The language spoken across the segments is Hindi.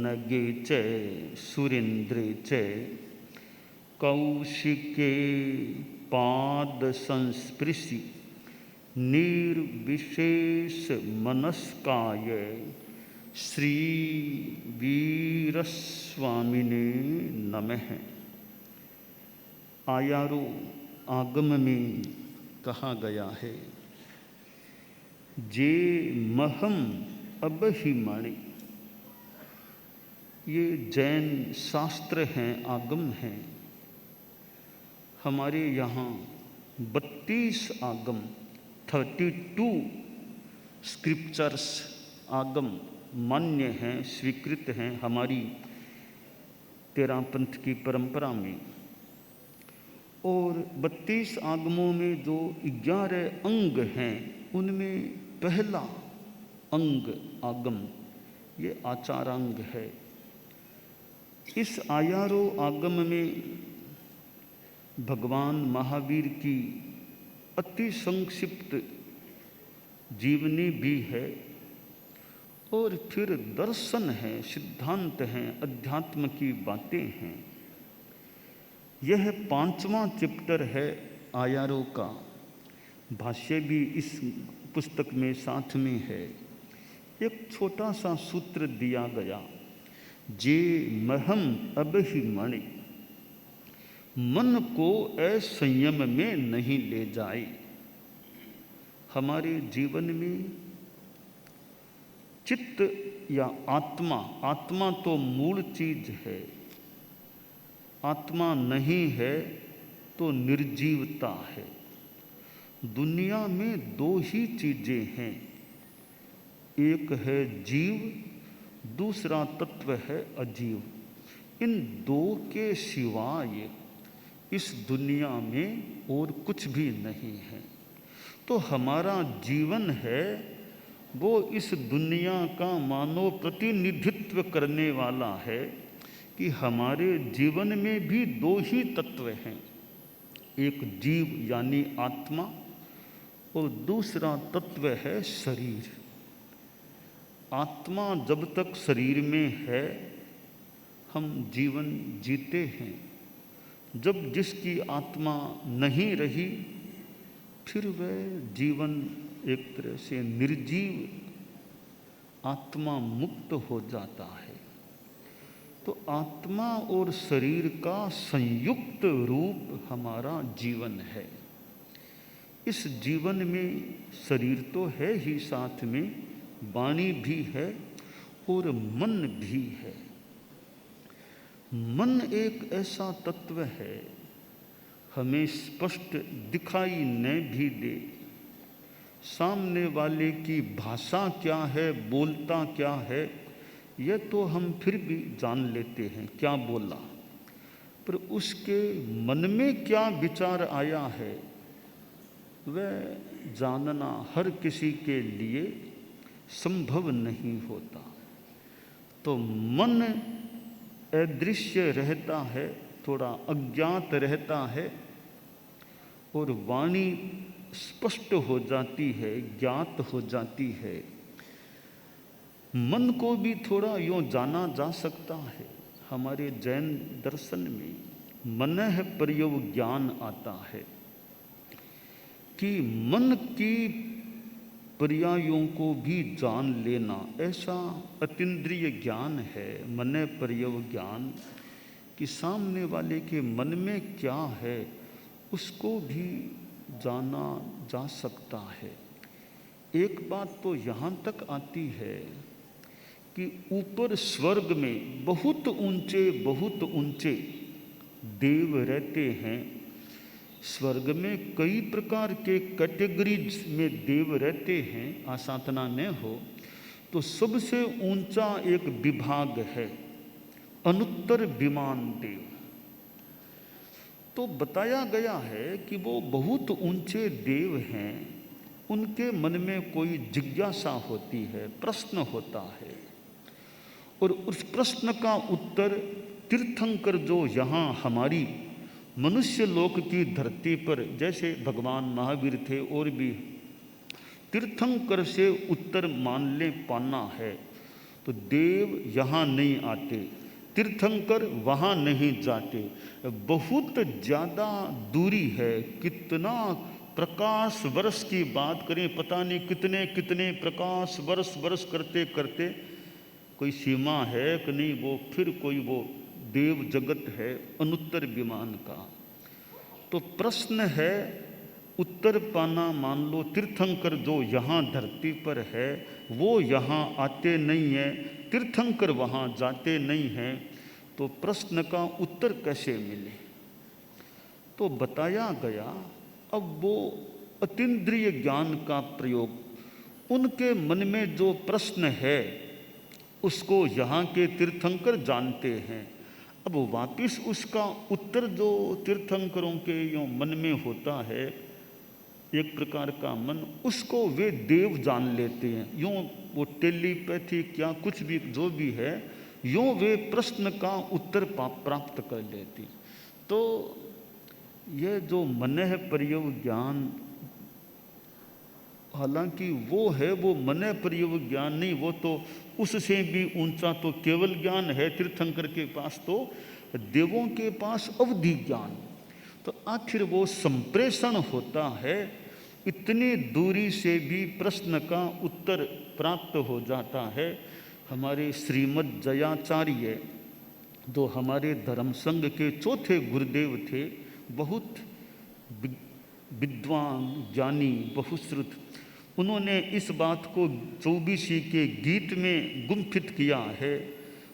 पवनगे च सुरेन्द्रे च कौशिके पाद संस्पृशि निर्विशेष मनस्काय श्री वीरस्वामिने नमः। आयारो आगम में कहा गया है, जे महम अबहिमणि। ये जैन शास्त्र हैं, आगम हैं। हमारे यहाँ 32 आगम 32 स्क्रिप्चर्स आगम मान्य हैं, स्वीकृत हैं हमारी तेरापंथ की परंपरा में। और 32 आगमों में जो 11 अंग हैं, उनमें पहला अंग आगम ये आचारांग है। इस आयारो आगम में भगवान महावीर की अति संक्षिप्त जीवनी भी है और फिर दर्शन है, सिद्धांत हैं, अध्यात्म की बातें हैं। यह 5वां चैप्टर है आयारो का। भाष्य भी इस पुस्तक में साथ में है। एक छोटा सा सूत्र दिया गया, जे महम अबहिमणि। मन को असंयम में नहीं ले जाए। हमारे जीवन में चित्त या आत्मा, आत्मा तो मूल चीज है। आत्मा नहीं है तो निर्जीवता है। दुनिया में 2 ही चीजें हैं, एक है जीव, दूसरा तत्व है अजीव। इन 2 के सिवाय इस दुनिया में और कुछ भी नहीं है। तो हमारा जीवन है वो इस दुनिया का मानव प्रतिनिधित्व करने वाला है कि हमारे जीवन में भी 2 ही तत्व हैं, एक जीव यानी आत्मा और दूसरा तत्व है शरीर। आत्मा जब तक शरीर में है हम जीवन जीते हैं। जब जिसकी आत्मा नहीं रही फिर वह जीवन एक तरह से निर्जीव आत्मा मुक्त हो जाता है। तो आत्मा और शरीर का संयुक्त रूप हमारा जीवन है। इस जीवन में शरीर तो है ही, साथ में वाणी भी है और मन भी है। मन एक ऐसा तत्व है हमें स्पष्ट दिखाई न भी दे, सामने वाले की भाषा क्या है, बोलता क्या है, यह तो हम फिर भी जान लेते हैं क्या बोला, पर उसके मन में क्या विचार आया है वह जानना हर किसी के लिए संभव नहीं होता। तो मन अदृश्य रहता है, थोड़ा अज्ञात रहता है और वाणी स्पष्ट हो जाती है, ज्ञात हो जाती है। मन को भी थोड़ा यूँ जाना जा सकता है। हमारे जैन दर्शन में मनः पर्यवज्ञान आता है कि मन की पर्यायों को भी जान लेना, ऐसा अतीन्द्रिय ज्ञान है मन पर्यवज्ञान, कि सामने वाले के मन में क्या है उसको भी जाना जा सकता है। एक बात तो यहाँ तक आती है कि ऊपर स्वर्ग में बहुत ऊंचे देव रहते हैं। स्वर्ग में कई प्रकार के कैटेगरीज में देव रहते हैं, आसाधना न हो तो सबसे ऊंचा एक विभाग है अनुत्तर विमान देव। तो बताया गया है कि वो बहुत ऊंचे देव हैं, उनके मन में कोई जिज्ञासा होती है, प्रश्न होता है और उस प्रश्न का उत्तर तीर्थंकर जो यहाँ हमारी मनुष्य लोक की धरती पर जैसे भगवान महावीर थे और भी तीर्थंकर से उत्तर मान ले पाना है, तो देव यहाँ नहीं आते, तीर्थंकर वहाँ नहीं जाते। बहुत ज़्यादा दूरी है, कितना प्रकाश वर्ष की बात करें, पता नहीं कितने कितने प्रकाश वर्ष करते करते कोई सीमा है कि नहीं, वो फिर कोई वो देव जगत है अनुत्तर विमान का। तो प्रश्न है, उत्तर पाना मान लो, तीर्थंकर जो यहाँ धरती पर है वो यहाँ आते नहीं है, तीर्थंकर वहाँ जाते नहीं हैं, तो प्रश्न का उत्तर कैसे मिले? तो बताया गया, अब वो अतीन्द्रिय ज्ञान का प्रयोग, उनके मन में जो प्रश्न है उसको यहाँ के तीर्थंकर जानते हैं। अब वापिस उसका उत्तर जो तीर्थंकरों के यो मन में होता है, एक प्रकार का मन, उसको वे देव जान लेते हैं। यूँ वो टेलीपैथी क्या कुछ भी जो भी है, यूँ वे प्रश्न का उत्तर प्राप्त कर लेती। तो ये जो मनः पर्यव ज्ञान, हालांकि वो है, वो मनः पर्यव ज्ञान नहीं, वो तो उससे भी ऊंचा तो केवल ज्ञान है। तीर्थंकर के पास तो, देवों के पास अवधि ज्ञान। तो आखिर वो संप्रेषण होता है, इतनी दूरी से भी प्रश्न का उत्तर प्राप्त हो जाता है। हमारे श्रीमद् जयाचार्य, जो हमारे धर्म संघ के चौथे गुरुदेव थे, बहुत विद्वान ज्ञानी बहुश्रुत, उन्होंने इस बात को 24 के गीत में गुम्फित किया है।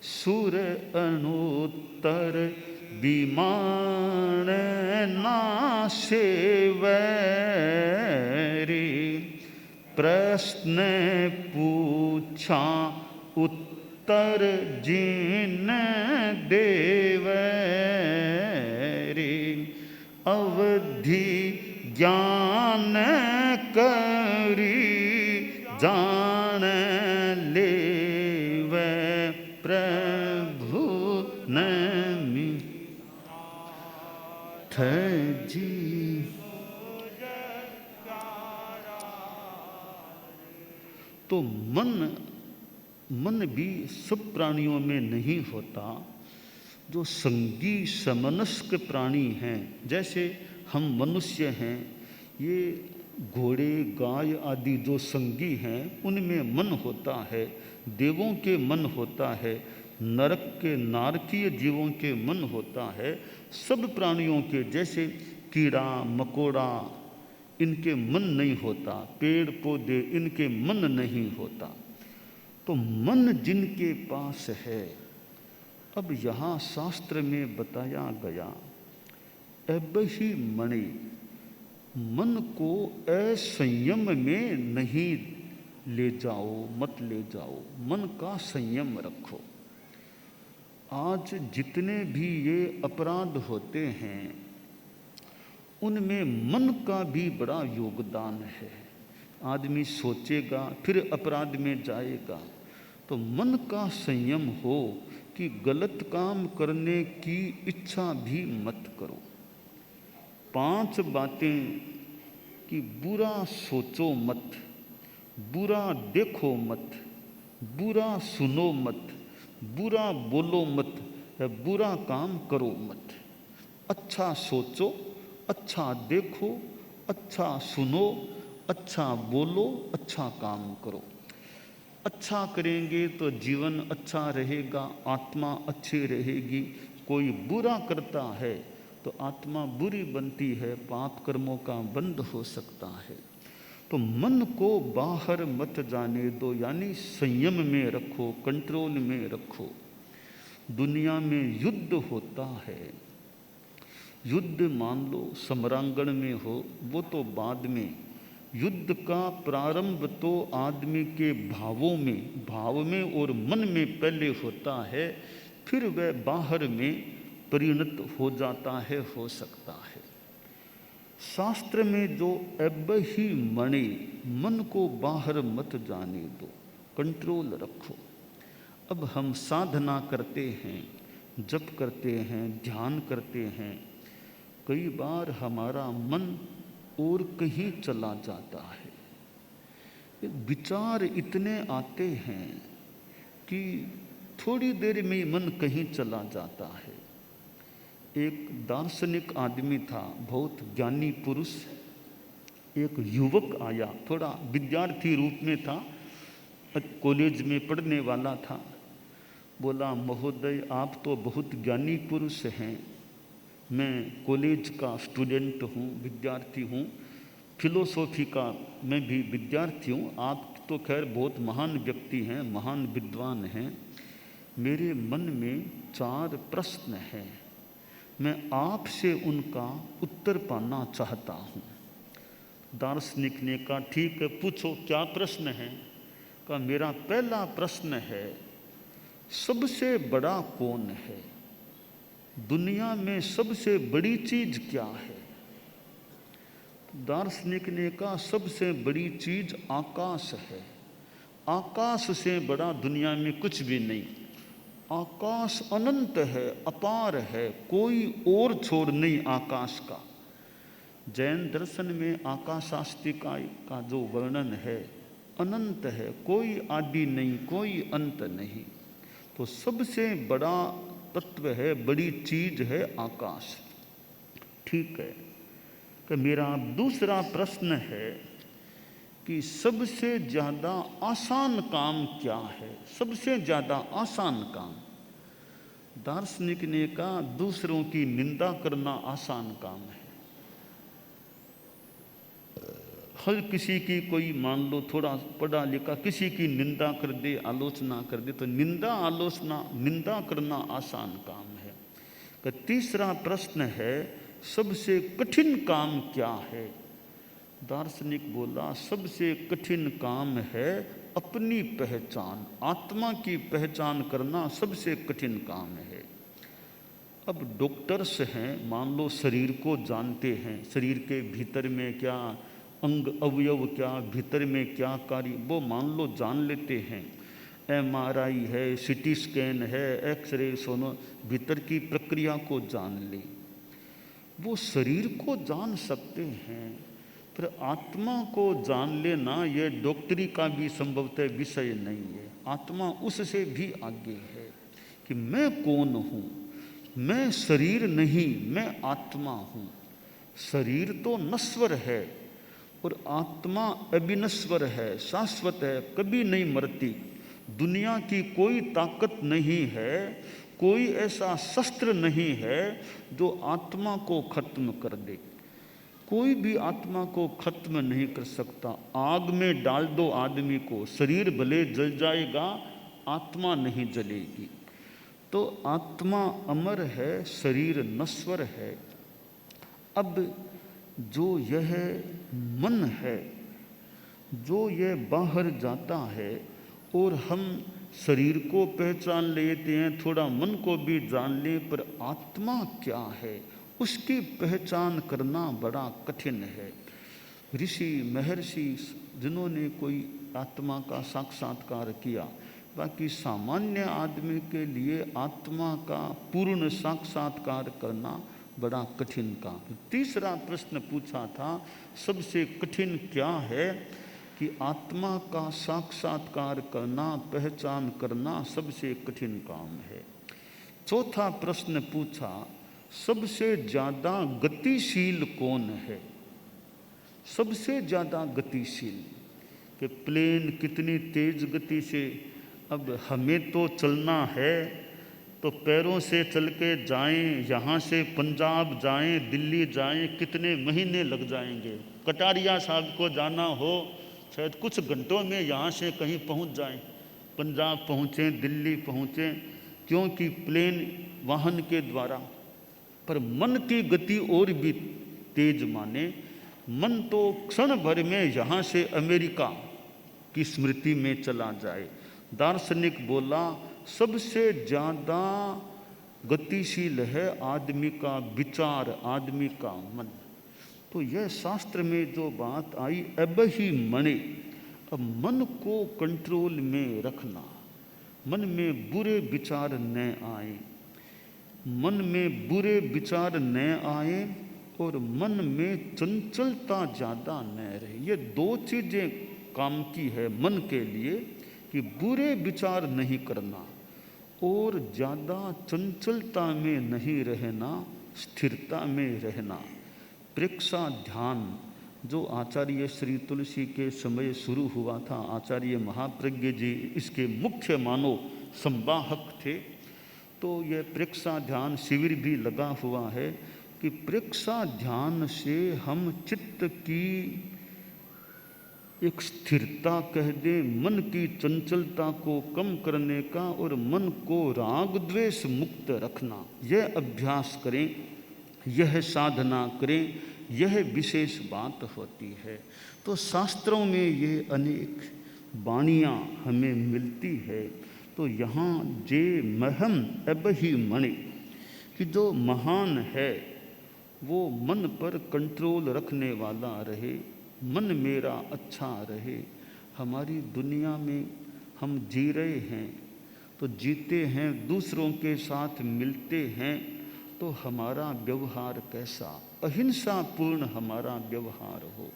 सुर अनुत्तर विमान नाशे वैरी, प्रश्न पूछा उत्तर जिन देवरी, अवधि ज्ञान करी जान लेव प्रभु नमि जी। तो मन भी सब प्राणियों में नहीं होता। जो संगी समनस्क प्राणी हैं, जैसे हम मनुष्य हैं, ये घोड़े गाय आदि जो संगी हैं उनमें मन होता है, देवों के मन होता है, नरक के नारकीय जीवों के मन होता है। सब प्राणियों के, जैसे कीड़ा मकोड़ा, इनके मन नहीं होता, पेड़ पौधे, इनके मन नहीं होता। तो मन जिनके पास है, अब यहाँ शास्त्र में बताया गया, एबहि मणि, मन को असंयम में नहीं ले जाओ, मत ले जाओ, मन का संयम रखो। आज जितने भी ये अपराध होते हैं उनमें मन का भी बड़ा योगदान है। आदमी सोचेगा फिर अपराध में जाएगा, तो मन का संयम हो कि गलत काम करने की इच्छा भी मत करो। 5 बातें कि बुरा सोचो मत, बुरा देखो मत, बुरा सुनो मत, बुरा बोलो मत, बुरा काम करो मत। अच्छा सोचो, अच्छा देखो, अच्छा सुनो, अच्छा बोलो, अच्छा काम करो। अच्छा करेंगे तो जीवन अच्छा रहेगा, आत्मा अच्छी रहेगी। कोई बुरा करता है तो आत्मा बुरी बनती है, पाप कर्मों का बंध हो सकता है। तो मन को बाहर मत जाने दो, यानी संयम में रखो, कंट्रोल में रखो। दुनिया में युद्ध होता है, युद्ध मान लो सम्रांगण में हो, वो तो बाद में। युद्ध का प्रारंभ तो आदमी के भाव में और मन में पहले होता है, फिर वह बाहर में परिणत हो जाता है, हो सकता है। शास्त्र में जो एबहि मणि, मन को बाहर मत जाने दो, कंट्रोल रखो। अब हम साधना करते हैं, जप करते हैं, ध्यान करते हैं, कई बार हमारा मन और कहीं चला जाता है। विचार इतने आते हैं, कि थोड़ी देर में ही मन कहीं चला जाता है। एक दार्शनिक आदमी था, बहुत ज्ञानी पुरुष। एक युवक आया, थोड़ा विद्यार्थी रूप में था, कॉलेज में पढ़ने वाला था। बोला, महोदय आप तो बहुत ज्ञानी पुरुष हैं, मैं कॉलेज का स्टूडेंट हूँ, विद्यार्थी हूँ, फिलोसॉफी का मैं भी विद्यार्थी हूँ। आप तो खैर बहुत महान व्यक्ति हैं, महान विद्वान हैं। मेरे मन में 4 प्रश्न हैं, मैं आपसे उनका उत्तर पाना चाहता हूँ। दार्शनिक ने कहा, ठीक है पूछो क्या प्रश्न है। कहा, मेरा पहला प्रश्न है, सबसे बड़ा कौन है? दुनिया में सबसे बड़ी चीज क्या है? दार्शनिक ने कहा, सबसे बड़ी चीज आकाश है। आकाश से बड़ा दुनिया में कुछ भी नहीं। आकाश अनंत है, अपार है, कोई और छोर नहीं आकाश का। जैन दर्शन में आकाशास्तिका का जो वर्णन है, अनंत है, कोई आदि नहीं, कोई अंत नहीं। तो सबसे बड़ा तत्व है, बड़ी चीज है आकाश। ठीक है कि मेरा दूसरा प्रश्न है कि सबसे ज़्यादा आसान काम क्या है? सबसे ज़्यादा आसान काम। दार्शनिक ने कहा, दूसरों की निंदा करना आसान काम है। हर किसी की कोई मान लो थोड़ा पढ़ा लिखा किसी की निंदा कर दे, आलोचना कर दे, तो निंदा करना आसान काम है। तो तीसरा प्रश्न है, सबसे कठिन काम क्या है? दार्शनिक बोला, सबसे कठिन काम है अपनी पहचान, आत्मा की पहचान करना सबसे कठिन काम है। अब डॉक्टर्स हैं, मान लो शरीर को जानते हैं, शरीर के भीतर में क्या अंग अवयव, क्या भीतर में क्या कार्य, वो मान लो जान लेते हैं। MRI है, CT स्कैन है, एक्सरे, सोनो, भीतर की प्रक्रिया को जान ले। वो शरीर को जान सकते हैं, पर आत्मा को जान लेना ये डॉक्टरी का भी संभवतः विषय नहीं है। आत्मा उससे भी आगे है कि मैं कौन हूँ। मैं शरीर नहीं, मैं आत्मा हूँ। शरीर तो नश्वर है और आत्मा अविनश्वर है, शाश्वत है, कभी नहीं मरती। दुनिया की कोई ताकत नहीं है, कोई ऐसा शस्त्र नहीं है जो आत्मा को खत्म कर दे। कोई भी आत्मा को खत्म नहीं कर सकता। आग में डाल दो आदमी को, शरीर भले जल जाएगा, आत्मा नहीं जलेगी। तो आत्मा अमर है, शरीर नश्वर है। अब जो यह मन है, जो यह बाहर जाता है और हम शरीर को पहचान लेते हैं, थोड़ा मन को भी जान ले, पर आत्मा क्या है उसकी पहचान करना बड़ा कठिन है। ऋषि महर्षि जिन्होंने कोई आत्मा का साक्षात्कार किया, बाकी सामान्य आदमी के लिए आत्मा का पूर्ण साक्षात्कार करना बड़ा कठिन काम। तीसरा प्रश्न पूछा था, सबसे कठिन क्या है? कि आत्मा का साक्षात्कार करना, पहचान करना सबसे कठिन काम है। चौथा प्रश्न पूछा, सबसे ज़्यादा गतिशील कौन है? सबसे ज़्यादा गतिशील कि प्लेन कितनी तेज गति से, अब हमें तो चलना है तो पैरों से चल के जाएं, यहाँ से पंजाब जाएं, दिल्ली जाएं, कितने महीने लग जाएंगे। कटारिया साहब को जाना हो, शायद कुछ घंटों में यहाँ से कहीं पहुँच जाएं, पंजाब पहुँचें, दिल्ली पहुँचें, क्योंकि प्लेन वाहन के द्वारा। पर मन की गति और भी तेज माने, मन तो क्षण भर में यहाँ से अमेरिका की स्मृति में चला जाए। दार्शनिक बोला, सबसे ज़्यादा गतिशील है आदमी का विचार, आदमी का मन। तो यह शास्त्र में जो बात आई, अब ही मणे, अब मन को कंट्रोल में रखना, मन में बुरे विचार न आए, मन में बुरे विचार न आए और मन में चंचलता ज़्यादा न रहे। ये 2 चीज़ें काम की है मन के लिए कि बुरे विचार नहीं करना और ज़्यादा चंचलता में नहीं रहना, स्थिरता में रहना। प्रेक्षा ध्यान जो आचार्य श्री तुलसी के समय शुरू हुआ था, आचार्य महाप्रज्ञ जी इसके मुख्य मानव संवाहक थे। तो यह प्रेक्षा ध्यान शिविर भी लगा हुआ है कि प्रेक्षा ध्यान से हम चित्त की एक स्थिरता कह दें, मन की चंचलता को कम करने का और मन को राग द्वेष मुक्त रखना, यह अभ्यास करें, यह साधना करें, यह विशेष बात होती है। तो शास्त्रों में ये अनेक वाणियाँ हमें मिलती है। तो यहाँ जे महम अब ही मणि कि जो महान है वो मन पर कंट्रोल रखने वाला रहे, मन मेरा अच्छा रहे। हमारी दुनिया में हम जी रहे हैं तो जीते हैं, दूसरों के साथ मिलते हैं तो हमारा व्यवहार कैसा, अहिंसा पूर्ण हमारा व्यवहार हो।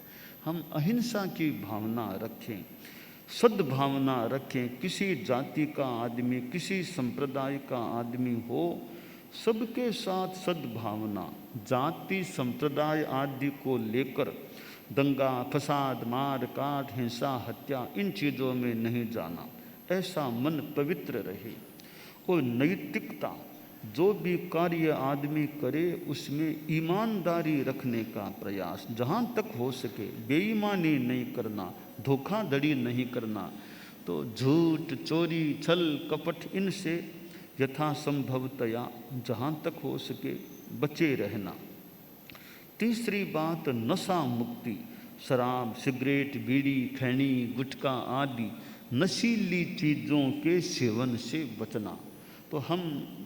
हम अहिंसा की भावना रखें, सद्भावना रखें। किसी जाति का आदमी, किसी संप्रदाय का आदमी हो, सबके साथ सद्भावना। जाति संप्रदाय आदि को लेकर दंगा फसाद, मार काट, हिंसा, हत्या, इन चीज़ों में नहीं जाना। ऐसा मन पवित्र रहे। और नैतिकता, जो भी कार्य आदमी करे उसमें ईमानदारी रखने का प्रयास, जहाँ तक हो सके बेईमानी नहीं करना, धोखाधड़ी नहीं करना। तो झूठ, चोरी, छल, कपट, इनसे यथासंभवतया जहाँ तक हो सके बचे रहना। तीसरी बात नशा मुक्ति, शराब, सिगरेट, बीड़ी, खैनी, गुटखा आदि नशीली चीज़ों के सेवन से बचना। तो हम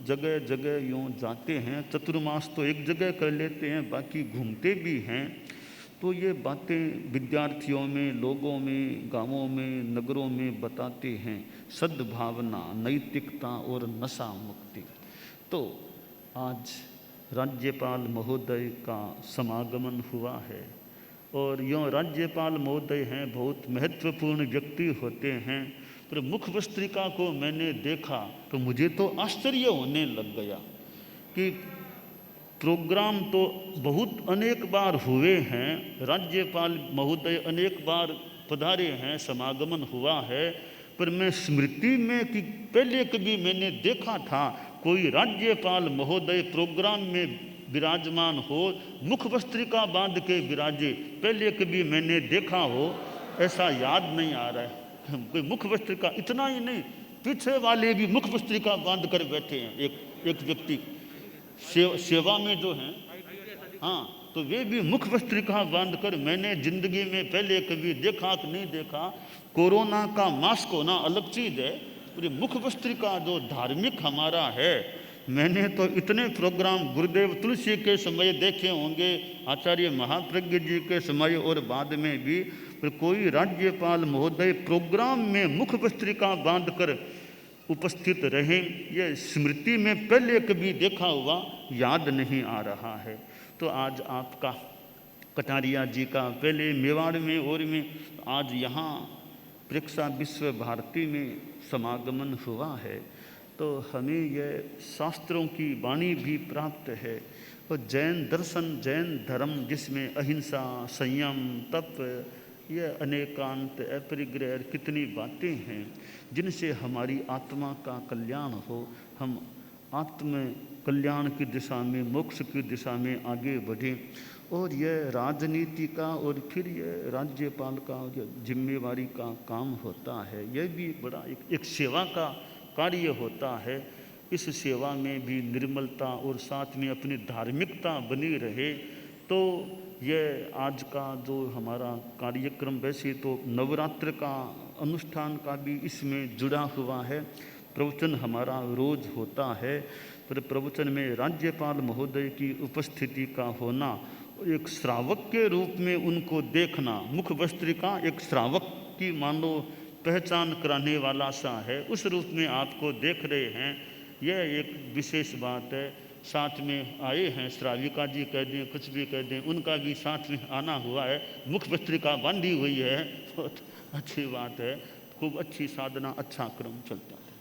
जगह जगह यूँ जाते हैं, चतुर्मास तो एक जगह कर लेते हैं, बाकी घूमते भी हैं। तो ये बातें विद्यार्थियों में, लोगों में, गांवों में, नगरों में बताते हैं, सद्भावना, नैतिकता और नशा मुक्ति। तो आज राज्यपाल महोदय का समागमन हुआ है और यूँ राज्यपाल महोदय हैं, बहुत महत्वपूर्ण व्यक्ति होते हैं। पर मुखपत्रिका को मैंने देखा तो मुझे तो आश्चर्य होने लग गया कि प्रोग्राम तो बहुत अनेक बार हुए हैं, राज्यपाल महोदय अनेक बार पधारे हैं, समागमन हुआ है, पर मैं स्मृति में कि पहले कभी मैंने देखा था कोई राज्यपाल महोदय प्रोग्राम में विराजमान हो, मुखपत्रिका बांध के विराजे, पहले कभी मैंने देखा हो ऐसा याद नहीं आ रहा है। कोई मुखपत्रिका, इतना ही नहीं, पीछे वाले भी मुखपत्रिका बांध कर बैठे हैं, एक व्यक्ति सेवा में जो हैं, हाँ, तो वे भी मुखपत्रिका बांध कर, मैंने जिंदगी में पहले कभी देखा कि नहीं देखा। कोरोना का मास्क होना अलग चीज़ है, पूरी मुखपत्रिका जो धार्मिक हमारा है, मैंने तो इतने प्रोग्राम गुरुदेव तुलसी के समय देखे होंगे, आचार्य महाप्रज्ञ जी के समय और बाद में भी, पर कोई राज्यपाल महोदय प्रोग्राम में मुखपत्रिका बांधकर उपस्थित रहे, यह स्मृति में पहले कभी देखा हुआ याद नहीं आ रहा है। तो आज आपका कटारिया जी का पहले मेवाड़ में और में, आज यहाँ प्रेक्षा विश्व भारती में समागमन हुआ है। तो हमें यह शास्त्रों की वाणी भी प्राप्त है और जैन दर्शन, जैन धर्म जिसमें अहिंसा, संयम, तप, यह अनेकांत, अपरिग्रह, कितनी बातें हैं जिनसे हमारी आत्मा का कल्याण हो, हम आत्म कल्याण की दिशा में, मोक्ष की दिशा में आगे बढ़ें। और यह राजनीति का और फिर यह राज्यपाल का जिम्मेवारी का काम होता है, यह भी बड़ा एक सेवा का कार्य होता है। इस सेवा में भी निर्मलता और साथ में अपनी धार्मिकता बनी रहे। तो यह आज का जो हमारा कार्यक्रम, वैसे तो नवरात्र का अनुष्ठान का भी इसमें जुड़ा हुआ है, प्रवचन हमारा रोज होता है, पर प्रवचन में राज्यपाल महोदय की उपस्थिति का होना, एक श्रावक के रूप में उनको देखना, मुखपत्रिका एक श्रावक की मानो पहचान कराने वाला सा है, उस रूप में आपको देख रहे हैं, यह एक विशेष बात है। साथ में आए हैं, श्राविका जी कह दें, कुछ भी कह दें, उनका भी साथ में आना हुआ है, मुखपत्रिका बांधी हुई है, बहुत अच्छी बात है। खूब अच्छी साधना, अच्छा क्रम चलता है।